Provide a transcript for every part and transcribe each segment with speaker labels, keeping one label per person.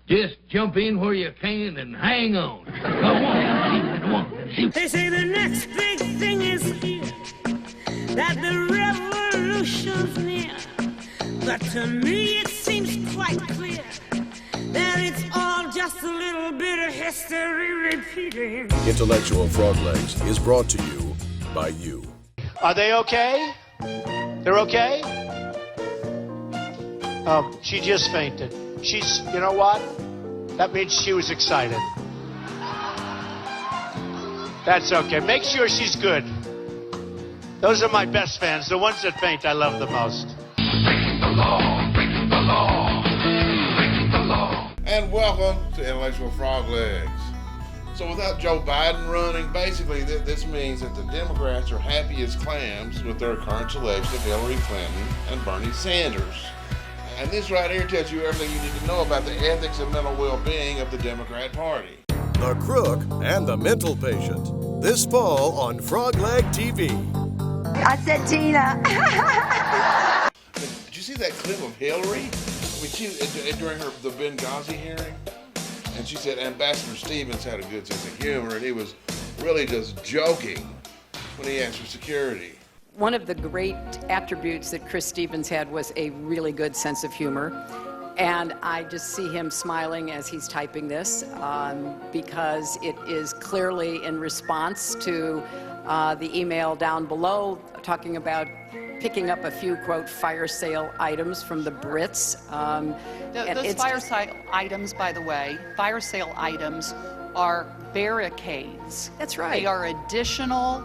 Speaker 1: Just jump in where you can and hang on. Come on, come on.
Speaker 2: They say the next big thing is here, that the revolution's near. But to me it seems quite clear that it's all just a little bit of history repeating.
Speaker 3: Intellectual Frog Legs is brought to you by you.
Speaker 4: Are they okay? They're okay? Oh, she just fainted. She's, you know what? That means she was excited. That's okay. Make sure she's good. Those are my best fans. The ones that faint, I love the most.
Speaker 5: Breaking the law, breaking the law, breaking the law.
Speaker 6: And welcome to Intellectual Frog Legs. So without Joe Biden running, basically this means that the Democrats are happy as clams with their current selection of Hillary Clinton and Bernie Sanders. And this right here tells you everything you need to know about the ethics and mental well-being of the Democrat Party.
Speaker 3: The Crook and the Mental Patient. This fall on Frog Leg TV.
Speaker 7: I said Tina.
Speaker 6: Did you see that clip of Hillary? I mean, she during the Benghazi hearing, and she said Ambassador Stevens had a good sense of humor, and he was really just joking when he asked for security.
Speaker 8: One of the great attributes that Chris Stevens had was a really good sense of humor. And I just see him smiling as he's typing this because it is clearly in response to the email down below talking about picking up a few, quote, fire sale items from the Brits.
Speaker 9: Those fire sale items, by the way, fire sale items are barricades.
Speaker 8: That's right.
Speaker 9: They are additional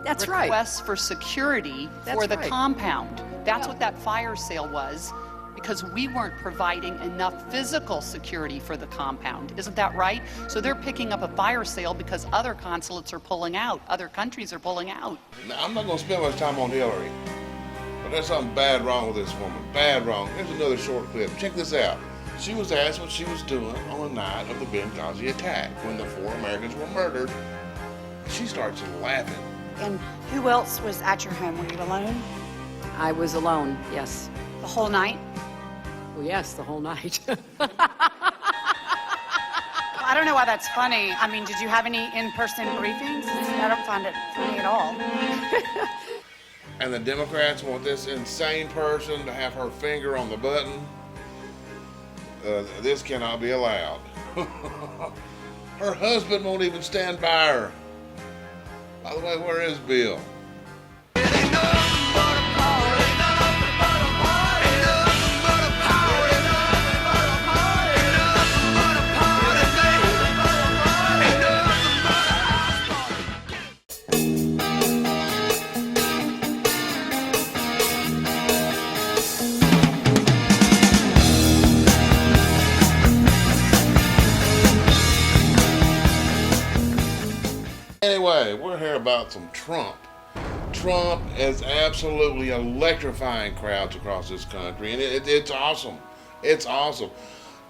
Speaker 9: requests for security for the compound. That's what that fire sale was, because we weren't providing enough physical security for the compound. Isn't that right? So they're picking up a fire sale because other consulates are pulling out, other countries are pulling out.
Speaker 6: Now, I'm not going to spend much time on Hillary, but there's something bad wrong with this woman. Bad wrong. Here's another short clip. Check this out. She was asked what she was doing on the night of the Benghazi attack when the 4 Americans were murdered. She starts laughing.
Speaker 7: And who else was at your home? Were you alone?
Speaker 8: I was alone, yes.
Speaker 7: The whole night?
Speaker 8: Well, yes, the whole night.
Speaker 7: I don't know why that's funny. I mean, did you have any in-person briefings? I don't find it funny at all.
Speaker 6: And the Democrats want this insane person to have her finger on the button. This cannot be allowed. Her husband won't even stand by her. By the way, where is Bill? Anyway, we're here about some Trump. Trump is absolutely electrifying crowds across this country, and it's awesome. It's awesome.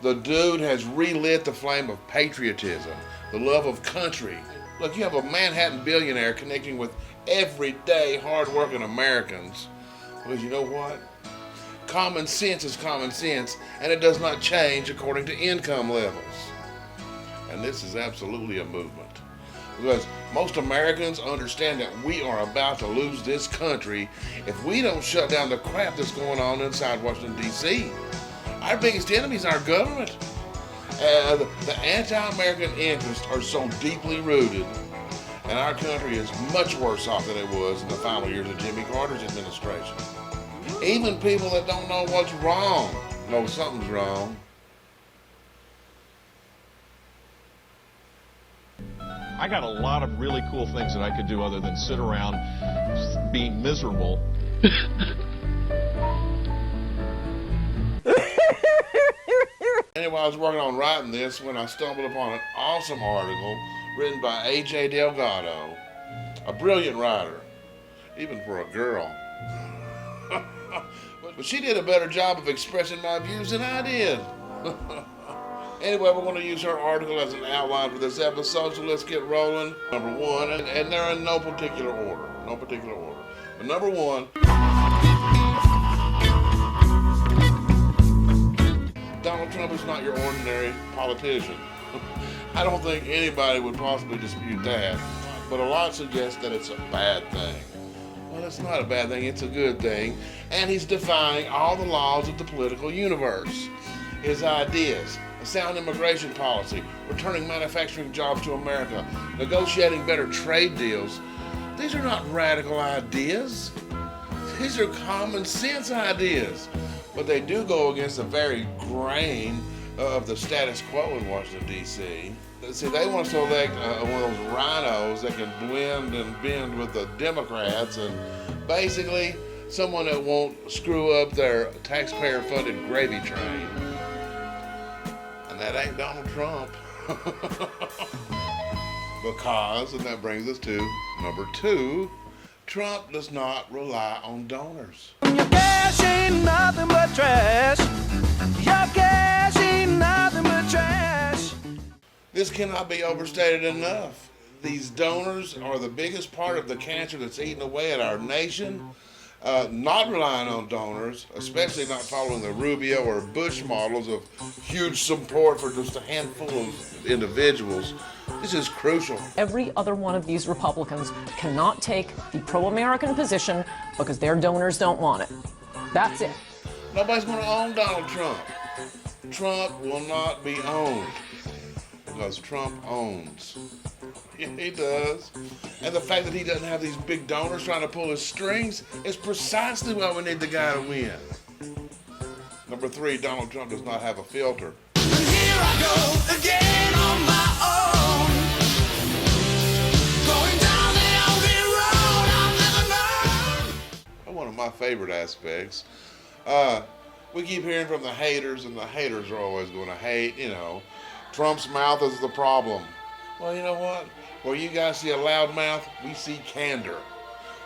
Speaker 6: The dude has relit the flame of patriotism, the love of country. Look, you have a Manhattan billionaire connecting with everyday, hard-working Americans. Because you know what? Common sense is common sense, and it does not change according to income levels. And this is absolutely a movement. Because most Americans understand that we are about to lose this country if we don't shut down the crap that's going on inside Washington, D.C. Our biggest enemy is our government. The anti-American interests are so deeply rooted, and our country is much worse off than it was in the final years of Jimmy Carter's administration. Even people that don't know what's wrong know something's wrong.
Speaker 10: I got a lot of really cool things that I could do other than sit around being miserable.
Speaker 6: Anyway, I was working on writing this when I stumbled upon an awesome article written by A.J. Delgado, a brilliant writer, even for a girl. But she did a better job of expressing my views than I did. Anyway, we're going to use her article as an outline for this episode, so let's get rolling. Number one, and they're in no particular order. But number one, Donald Trump is not your ordinary politician. I don't think anybody would possibly dispute that, but a lot suggest that it's a bad thing. Well, it's not a bad thing, it's a good thing, and he's defying all the laws of the political universe. His ideas, a sound immigration policy, returning manufacturing jobs to America, negotiating better trade deals, these are not radical ideas. These are common sense ideas, but they do go against the very grain of the status quo in Washington, D.C. See, they want us to elect one of those rhinos that can blend and bend with the Democrats, and basically someone that won't screw up their taxpayer-funded gravy train. And that ain't Donald Trump. Because, and that brings us to number 2, Trump does not rely on donors.
Speaker 11: Your cash ain't nothing but trash. Your cash ain't nothing but trash.
Speaker 6: This cannot be overstated enough. These donors are the biggest part of the cancer that's eating away at our nation. Not relying on donors, especially not following the Rubio or Bush models of huge support for just a handful of individuals. This is crucial.
Speaker 12: Every other one of these Republicans cannot take the pro-American position because their donors don't want it. That's it.
Speaker 6: Nobody's going to own Donald Trump. Trump will not be owned because Trump owns. Yeah, he does. And the fact that he doesn't have these big donors trying to pull his strings is precisely why we need the guy to win. Number 3, Donald Trump does not have a filter.
Speaker 11: Here I go again on my own. Going down the only road I've never known.
Speaker 6: One of my favorite aspects. We keep hearing from the haters, and the haters are always going to hate, Trump's mouth is the problem. Well, you know what? Where you guys see a loud mouth, we see candor.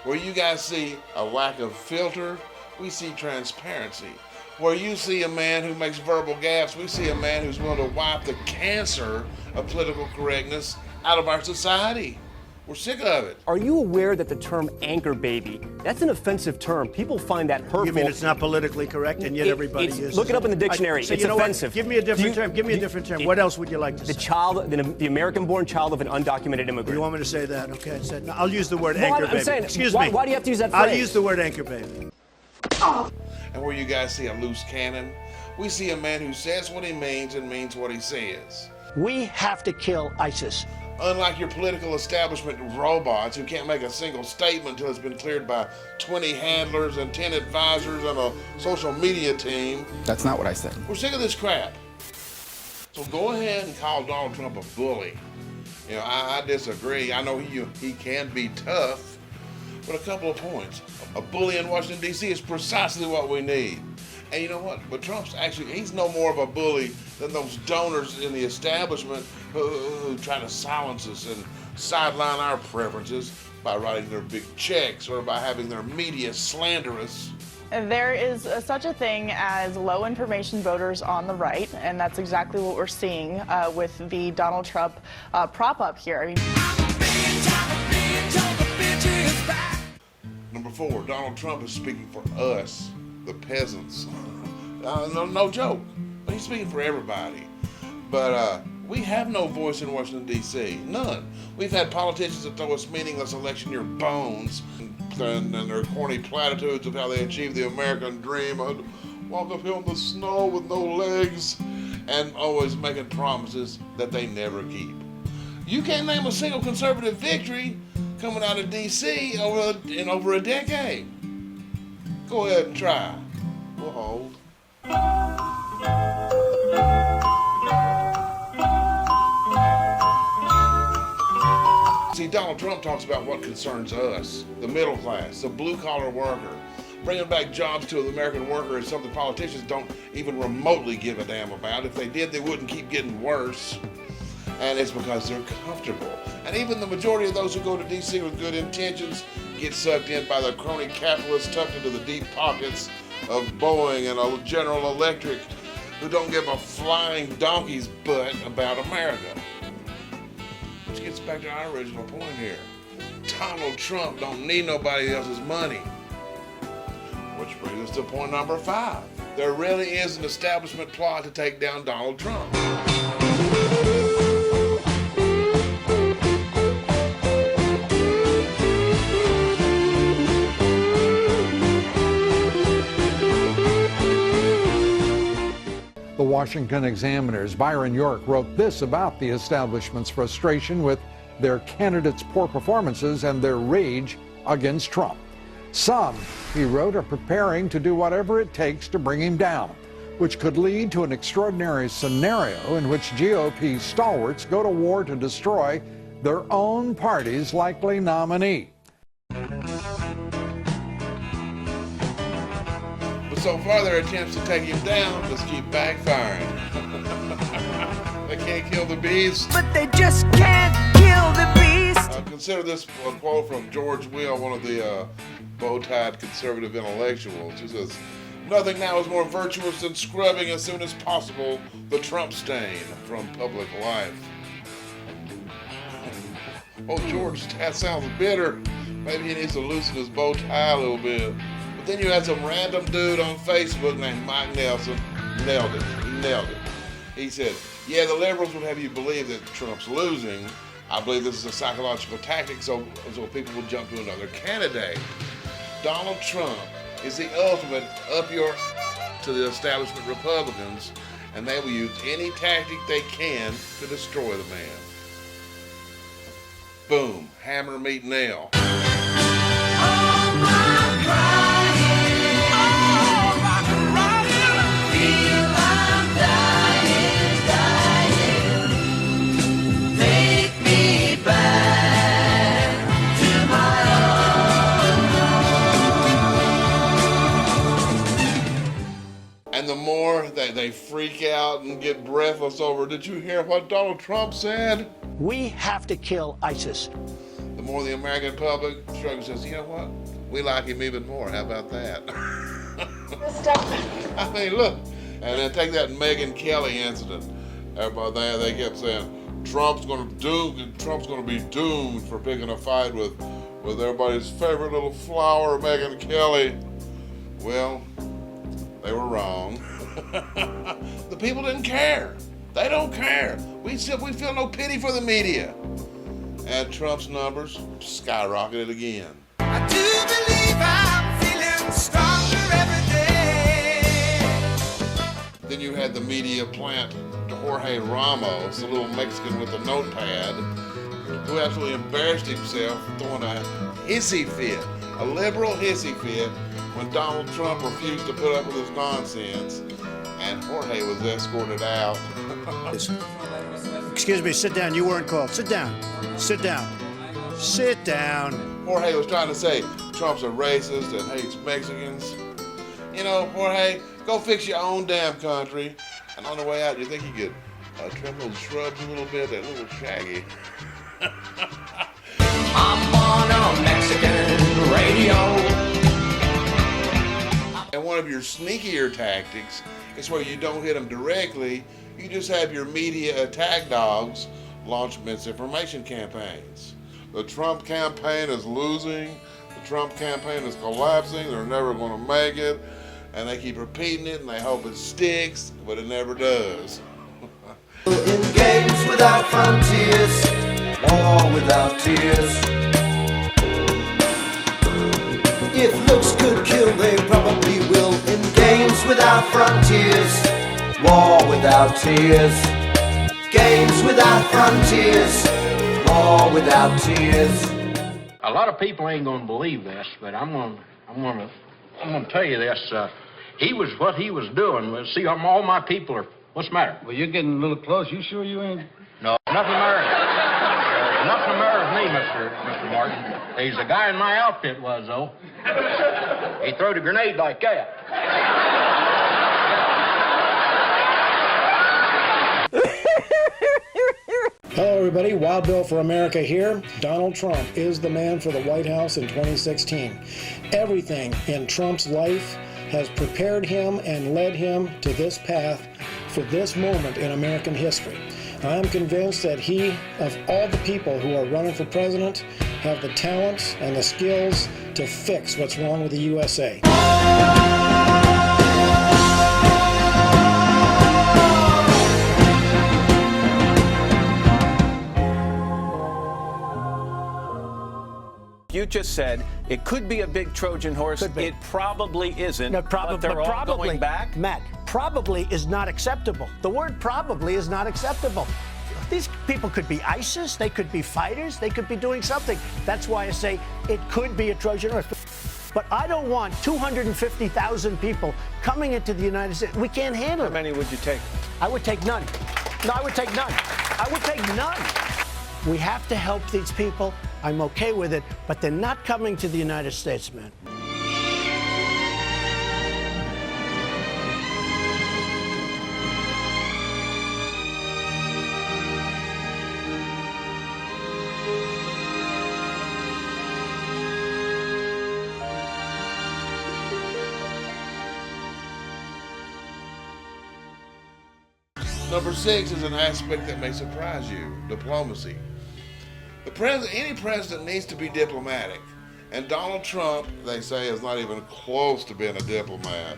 Speaker 6: Where you guys see a lack of filter, we see transparency. Where you see a man who makes verbal gaffes, we see a man who's willing to wipe the cancer of political correctness out of our society. We're sick of it.
Speaker 13: Are you aware that the term anchor baby, that's an offensive term? People find that hurtful.
Speaker 14: You mean it's not politically correct, and yet everybody uses it?
Speaker 13: Look it up in the dictionary. It's offensive.
Speaker 14: Give me a different term. Give me a different term. What else would you like to say?
Speaker 13: The American-born child of an undocumented immigrant.
Speaker 14: You want me to say that? Okay. No, I'll use the word anchor baby.
Speaker 13: Saying,
Speaker 14: Excuse
Speaker 13: me.
Speaker 14: me.
Speaker 13: Why do you have to use that phrase?
Speaker 14: I'll use the word anchor baby.
Speaker 6: And where you guys see a loose cannon, we see a man who says what he means and means what he says.
Speaker 14: We have to kill ISIS.
Speaker 6: Unlike your political establishment robots who can't make a single statement until it's been cleared by 20 handlers and 10 advisors and a social media team.
Speaker 15: That's not what I said.
Speaker 6: We're sick of this crap. So go ahead and call Donald Trump a bully. I disagree. I know he can be tough, but a couple of points. A bully in Washington, D.C. is precisely what we need. And you know what? But Trump's he's no more of a bully than those donors in the establishment who try to silence us and sideline our preferences by writing their big checks or by having their media slander us.
Speaker 16: There is such a thing as low information voters on the right, and that's exactly what we're seeing with the Donald Trump prop up here.
Speaker 6: Number 4, Donald Trump is speaking for us, the peasants. No joke. He's speaking for everybody. But we have no voice in Washington, D.C. None. We've had politicians that throw us meaningless election year bones and their corny platitudes of how they achieved the American dream. I'd walk uphill in the snow with no legs, and always making promises that they never keep. You can't name a single conservative victory coming out of D.C. in over a decade. Go ahead and try. We'll hold. See, Donald Trump talks about what concerns us, the middle class, the blue-collar worker. Bringing back jobs to the American worker is something politicians don't even remotely give a damn about. If they did, they wouldn't keep getting worse. And it's because they're comfortable. And even the majority of those who go to D.C. with good intentions get sucked in by the crony capitalists tucked into the deep pockets of Boeing and General Electric, who don't give a flying donkey's butt about America. Which gets back to our original point here. Donald Trump don't need nobody else's money. Which brings us to point number 5. There really is an establishment plot to take down Donald Trump.
Speaker 15: The Washington Examiner's Byron York wrote this about the establishment's frustration with their candidates' poor performances and their rage against Trump. Some, he wrote, are preparing to do whatever it takes to bring him down, which could lead to an extraordinary scenario in which GOP stalwarts go to war to destroy their own party's likely nominee.
Speaker 6: But so far, their attempts to take him down just keep backfiring. They can't kill the beast.
Speaker 11: But they just can't kill the beast.
Speaker 6: Consider this a quote from George Will, one of the bow-tied conservative intellectuals, who says, "Nothing now is more virtuous than scrubbing as soon as possible the Trump stain from public life." Oh, George, that sounds bitter. Maybe he needs to loosen his bow tie a little bit. But then you had some random dude on Facebook named Mike Nelson. Nailed it. He nailed it. He said, "Yeah, the liberals would have you believe that Trump's losing. I believe this is a psychological tactic so people will jump to another candidate. Donald Trump is the ultimate up your to the establishment Republicans, and they will use any tactic they can to destroy the man." Boom. Hammer, meet nail. And the more they freak out and get breathless over, did you hear what Donald Trump said?
Speaker 14: We have to kill ISIS.
Speaker 6: The more the American public shrugs and says, you know what? We like him even more. How about that? I mean, look. And then take that Megyn Kelly incident. Everybody there, they kept saying, Trump's going to be doomed for picking a fight with everybody's favorite little flower, Megyn Kelly. Well, they were wrong. The people didn't care. They don't care. We feel no pity for the media. And Trump's numbers skyrocketed again.
Speaker 11: I do believe I'm feeling stronger every day.
Speaker 6: Then you had the media plant Jorge Ramos, the little Mexican with the notepad, who absolutely embarrassed himself throwing a hissy fit, a liberal hissy fit, when Donald Trump refused to put up with his nonsense, and Jorge was escorted out.
Speaker 14: Excuse me, sit down. You weren't called. Sit down. Sit down. Sit down.
Speaker 6: Jorge was trying to say Trump's a racist and hates Mexicans. You know, Jorge, go fix your own damn country. And on the way out, you think you could trim those shrubs a little bit? They're a little shaggy.
Speaker 11: I'm on a Mexican radio.
Speaker 6: And one of your sneakier tactics is where you don't hit them directly. You just have your media attack dogs launch misinformation campaigns. The Trump campaign is losing. The Trump campaign is collapsing. They're never going to make it. And they keep repeating it and they hope it sticks, but it never does.
Speaker 11: In games without frontiers, war without tears. If looks could kill, they probably will. In games without frontiers, war without tears. Games without frontiers, war without tears.
Speaker 1: A lot of people ain't gonna believe this, but I'm gonna tell you this. What he was doing. See, all my people are. What's the matter?
Speaker 17: Well, you're getting a little close. You sure you ain't?
Speaker 1: No, nothing the matter. Nothing the matter with me, Mr. Martin. He's a guy in my outfit was, though. He threw a grenade like that.
Speaker 18: Hello, everybody. Wild Bill for America here. Donald Trump is the man for the White House in 2016. Everything in Trump's life has prepared him and led him to this path for this moment in American history. I am convinced that he, of all the people who are running for president, have the talents and the skills to fix what's wrong with the USA.
Speaker 19: You just said it could be a big Trojan horse. It probably isn't.
Speaker 14: No,
Speaker 19: but they're all
Speaker 14: probably,
Speaker 19: going back.
Speaker 14: Matt, probably is not acceptable. The word probably is not acceptable. These people could be ISIS, they could be fighters, they could be doing something. That's why I say it could be a Trojan horse. But I don't want 250,000 people coming into the United States. We can't handle it.
Speaker 19: How many would you take?
Speaker 14: I would take none. No, I would take none. I would take none. We have to help these people. I'm okay with it, but they're not coming to the United States, man.
Speaker 6: Number 6 is an aspect that may surprise you: diplomacy. Any president needs to be diplomatic, and Donald Trump, they say, is not even close to being a diplomat.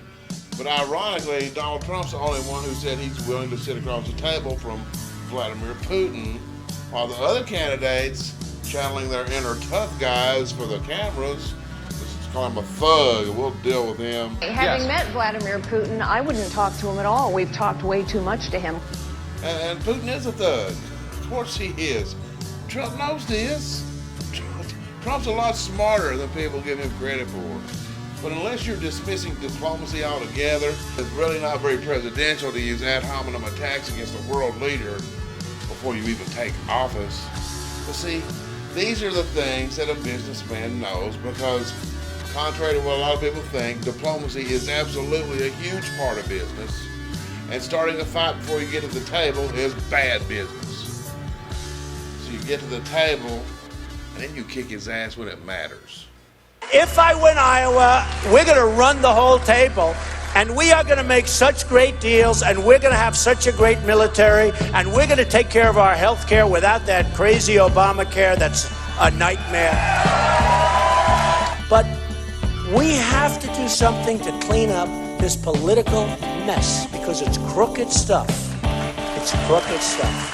Speaker 6: But ironically, Donald Trump's the only one who said he's willing to sit across the table from Vladimir Putin, while the other candidates, channeling their inner tough guys for the cameras, just call him a thug, and we'll deal with him.
Speaker 20: Having met Vladimir Putin, I wouldn't talk to him at all. We've talked way too much to him.
Speaker 6: And Putin is a thug. Of course he is. Trump knows this. Trump's a lot smarter than people give him credit for. But unless you're dismissing diplomacy altogether, it's really not very presidential to use ad hominem attacks against a world leader before you even take office. But see, these are the things that a businessman knows, because contrary to what a lot of people think, diplomacy is absolutely a huge part of business. And starting a fight before you get to the table is bad business. So you get to the table, and then you kick his ass when it matters.
Speaker 14: If I win Iowa, we're going to run the whole table, and we are going to make such great deals, and we're going to have such a great military, and we're going to take care of our health care without that crazy Obamacare that's a nightmare. But we have to do something to clean up this political mess, because it's crooked stuff. It's crooked stuff.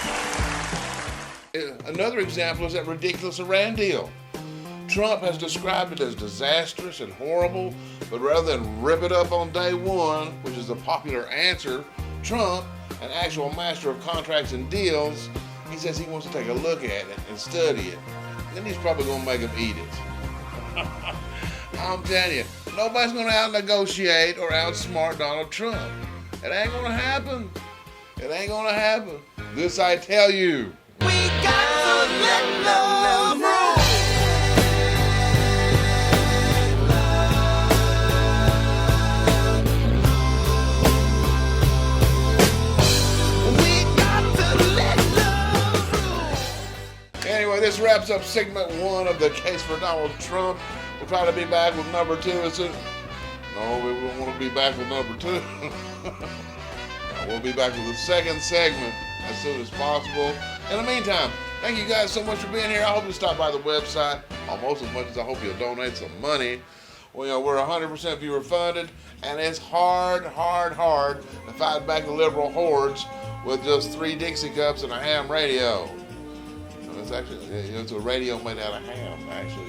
Speaker 6: Another example is that ridiculous Iran deal. Trump has described it as disastrous and horrible, but rather than rip it up on day one, which is the popular answer, Trump, an actual master of contracts and deals, he says he wants to take a look at it and study it. Then he's probably going to make him eat it. I'm telling you, nobody's going to out-negotiate or outsmart Donald Trump. It ain't going to happen. It ain't going to happen. This I tell you.
Speaker 2: We got to let love roll. We got to let love roll.
Speaker 6: Anyway, this wraps up segment 1 of the case for Donald Trump. We'll try to be back with number 2 as soon. No, we won't want to be back with number 2. We'll be back with the second segment as soon as possible. In the meantime, thank you guys so much for being here. I hope you stop by the website almost as much as I hope you'll donate some money. Well, we're 100% viewer funded, and it's hard to fight back the liberal hordes with just 3 Dixie cups and a ham radio. It's actually, it's a radio made out of ham, actually.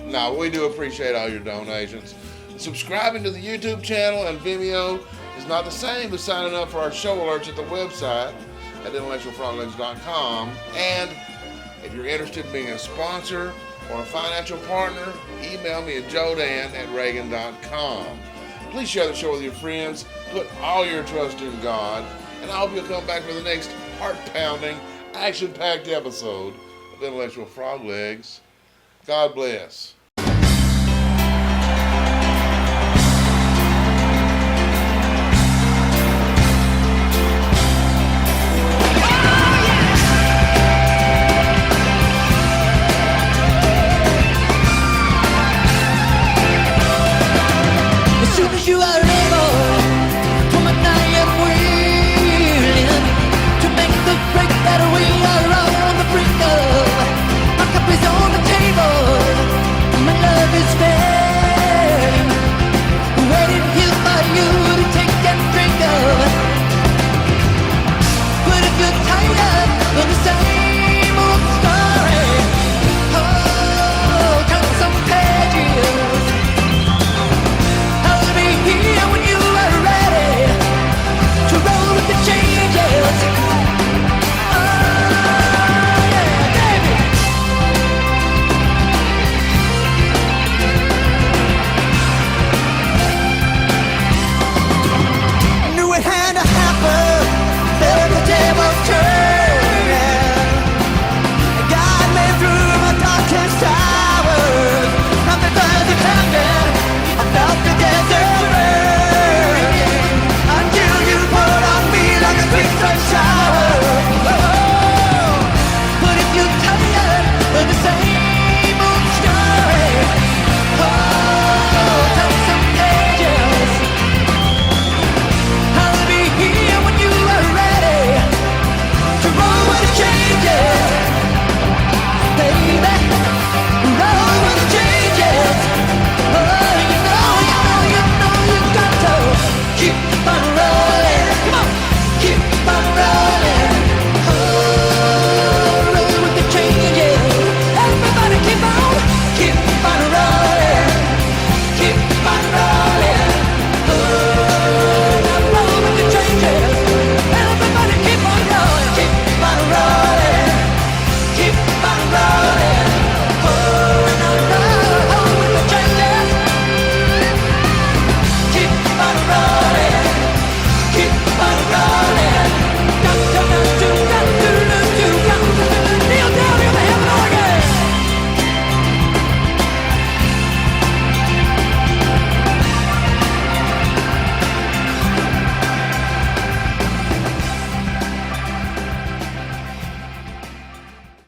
Speaker 6: No, we do appreciate all your donations. Subscribing to the YouTube channel and Vimeo is not the same as signing up for our show alerts at the website at intellectualfroglegs.com. And if you're interested in being a sponsor or a financial partner, email me at jodan@reagan.com. Please share the show with your friends. Put all your trust in God. And I hope you'll come back for the next heart-pounding, action-packed episode of Intellectual Frog Legs. God bless.